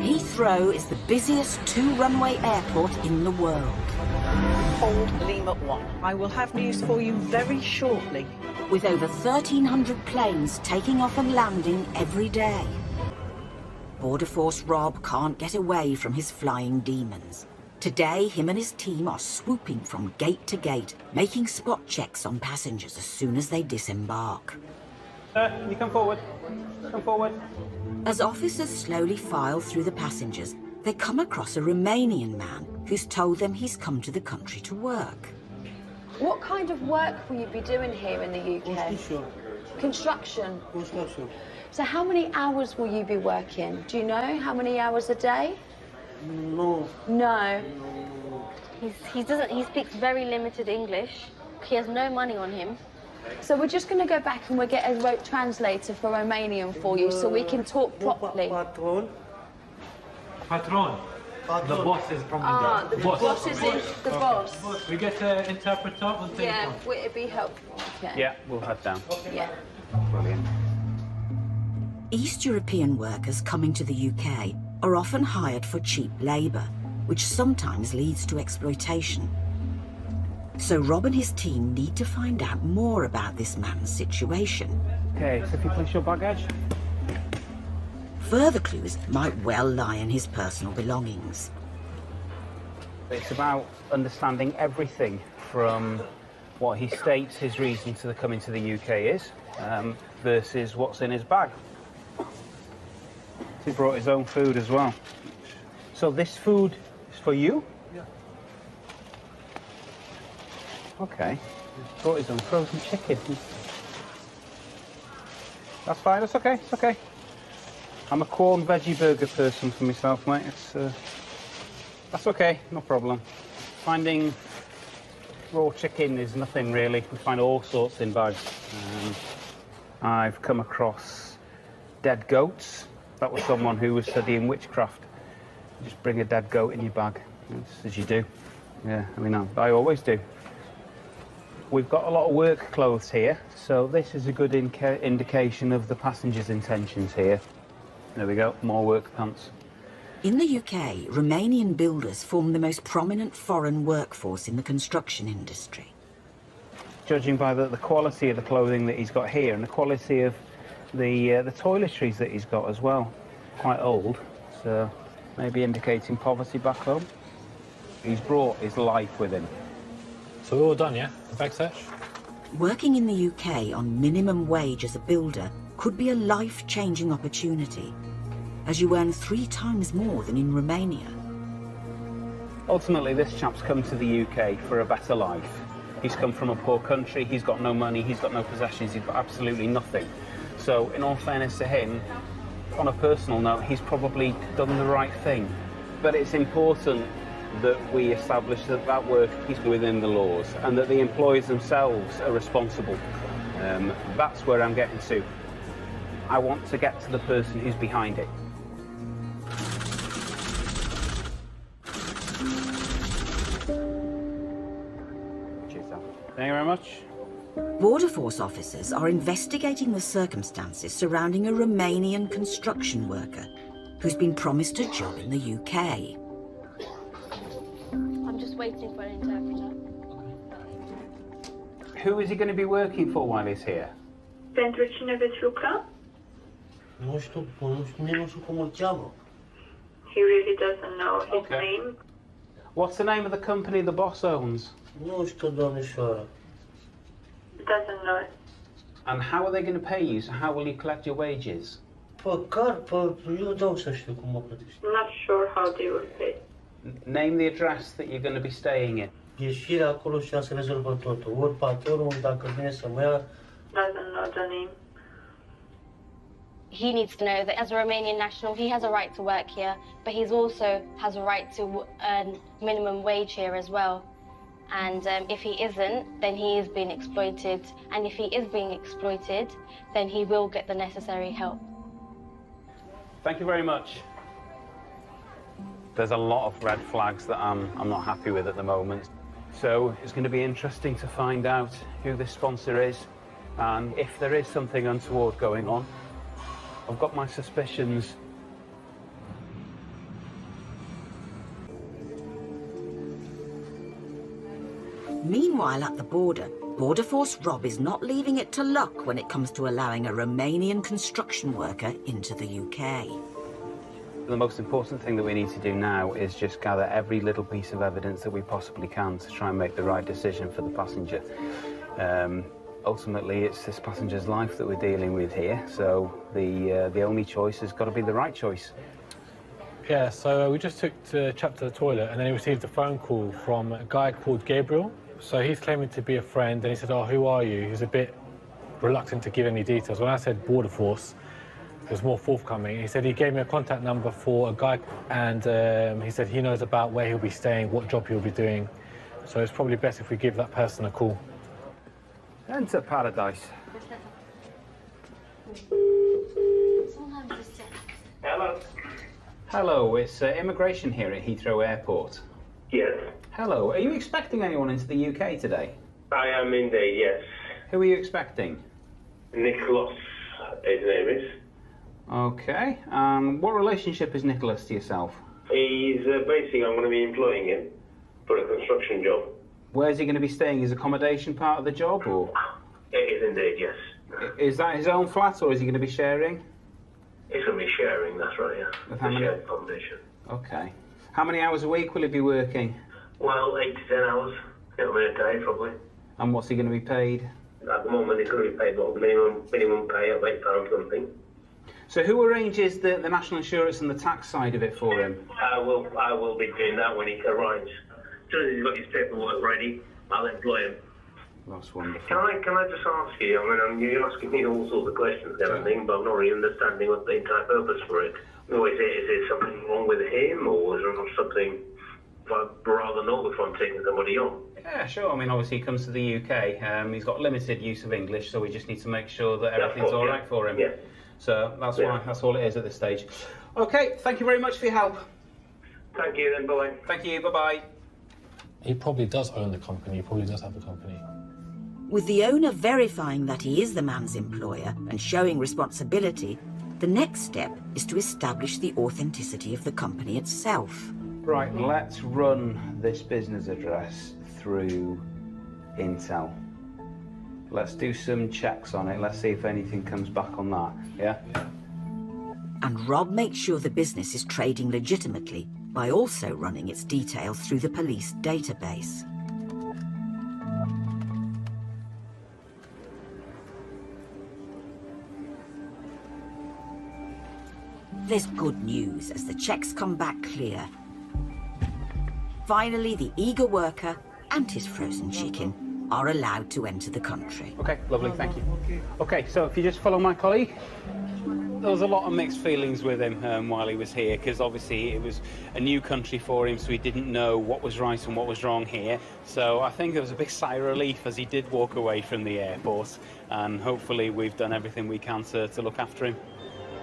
Heathrow is the busiest two-runway airport in the world. Hold Lima 1. I will have news for you very shortly. With over 1,300 planes taking off and landing every day. Border Force Rob can't get away from his flying demons. Today, him and his team are swooping from gate to gate, making spot checks on passengers as soon as they disembark. You come forward. Come forward. As officers slowly file through the passengers, they come across a Romanian man who's told them he's come to the country to work. What kind of work will you be doing here in the UK? Construction. Construction. So how many hours will you be working? Do you know how many hours a day? No. No. He speaks very limited English. He has no money on him. So we're just going to go back and we'll get a rote translator for Romanian for you so we can talk properly. Patron. Patron. The boss is from The boss is the boss. We get an interpreter on telephone. Yeah, would it be helpful? Okay. Yeah, we'll head down. Yeah. Brilliant. East European workers coming to the UK are often hired for cheap labour, which sometimes leads to exploitation. So Rob and his team need to find out more about this man's situation. Okay, so if you place your baggage. Further clues might well lie in his personal belongings. It's about understanding everything from what he states his reason to coming to the UK is, versus what's in his bag. He brought his own food as well. So this food is for you? Yeah. Okay. Brought his own frozen chicken. That's fine, that's okay, it's okay. I'm a corn veggie burger person for myself, mate. That's okay, no problem. Finding raw chicken is nothing really. We find all sorts in bags. I've come across dead goats. That was someone who was studying witchcraft. You just bring a dead goat in your bag, as you do. Yeah, I mean, I always do. We've got a lot of work clothes here, so this is a good indication of the passengers' intentions here. There we go, more work pants. In the UK, Romanian builders form the most prominent foreign workforce in the construction industry. Judging by the quality of the clothing that he's got here and the quality of the toiletries that he's got as well. Quite old, so maybe indicating poverty back home. He's brought his life with him. So we're all done, yeah? The bag search? Working in the UK on minimum wage as a builder could be a life-changing opportunity, as you earn 3 times more than in Romania. Ultimately, this chap's come to the UK for a better life. He's come from a poor country, he's got no money, he's got no possessions, he's got absolutely nothing. So, in all fairness to him, on a personal note, he's probably done the right thing. But it's important that we establish that that work is within the laws and that the employers themselves are responsible. That's where I'm getting to. I want to get to the person who's behind it. Cheers, Al. Thank you very much. Border Force officers are investigating the circumstances surrounding a Romanian construction worker who's been promised a job in the UK. I'm just waiting for an interpreter. Who is he going to be working for while he's here? Pentru cine veți lucra? Nu știu cum îl cheamă. He really doesn't know his name. What's the name of the company the boss owns? Nu știu, domnișoară. Doesn't know. And how are they going to pay you? So how will you collect your wages? Eu dau să știu cum mă plătești. Not sure how they will pay. Name the address that you're going to be staying in. Ieșirea acolo și se rezolvă totul. Ori patronul, dacă vine să mă ia... Doesn't know the name. He needs to know that as a Romanian national, he has a right to work here, but he also has a right to earn minimum wage here as well. And if he isn't, then he is being exploited. And if he is being exploited, then he will get the necessary help. Thank you very much. There's a lot of red flags that I'm not happy with at the moment. So it's going to be interesting to find out who this sponsor is and if there is something untoward going on. I've got my suspicions Meanwhile, at the Border Force Rob is not leaving it to luck when it comes to allowing a Romanian construction worker into the UK. The most important thing that we need to do now is just gather every little piece of evidence that we possibly can to try and make the right decision for the passenger. Ultimately, it's this passenger's life that we're dealing with here, so the only choice has got to be the right choice. Yeah, so we just took the chap to the toilet and then he received a phone call from a guy called Gabriel. So he's claiming to be a friend and he said, oh, who are you? He was a bit reluctant to give any details. When I said Border Force, he was more forthcoming. He said he gave me a contact number for a guy and he said he knows about where he'll be staying, what job he'll be doing. So it's probably best if we give that person a call. Enter paradise. Hello. Hello, it's immigration here at Heathrow Airport. Yes. Hello, are you expecting anyone into the UK today? I am indeed, yes. Who are you expecting? Nicholas, his name is. Okay, what relationship is Nicholas to yourself? He's basically, I'm going to be employing him for a construction job. Where's he going to be staying? Is accommodation part of the job, or? It is indeed, yes. Is that his own flat, or is he going to be sharing? He's going to be sharing, that's right, yeah. With how many? Shared accommodation. Okay. How many hours a week will he be working? Well, 8 to 10 hours. It'll be a day, probably. And what's he going to be paid? At the moment, he's going to be paid, what, minimum pay of £8 something. So who arranges the national insurance and the tax side of it for him? I will be doing that when he arrives. As soon as he's got his paperwork ready, I'll employ him. That's wonderful. Can I just ask you, I mean, you're asking me all sorts of questions and everything, but I'm not really understanding what the entire purpose for it. Or is there something wrong with him, or is there something I'd rather know if I'm taking somebody on? Yeah, sure. I mean, obviously he comes to the UK. He's got limited use of English, so we just need to make sure that everything's all right for him. Yeah. So that's all it is at this stage. Okay, thank you very much for your help. Thank you then, bye. Thank you, bye-bye. He probably does own the company, he probably does have a company. With the owner verifying that he is the man's employer and showing responsibility, the next step is to establish the authenticity of the company itself. Right, let's run this business address through Intel. Let's do some checks on it. Let's see if anything comes back on that, yeah? And Rob makes sure the business is trading legitimately by also running its details through the police database. There's good news as the checks come back clear. Finally, the eager worker and his frozen chicken are allowed to enter the country. Okay, lovely, thank you. Okay, so if you just follow my colleague. There was a lot of mixed feelings with him while he was here, because obviously it was a new country for him, so he didn't know what was right and what was wrong here. So I think there was a big sigh of relief as he did walk away from the airport, and hopefully we've done everything we can to look after him.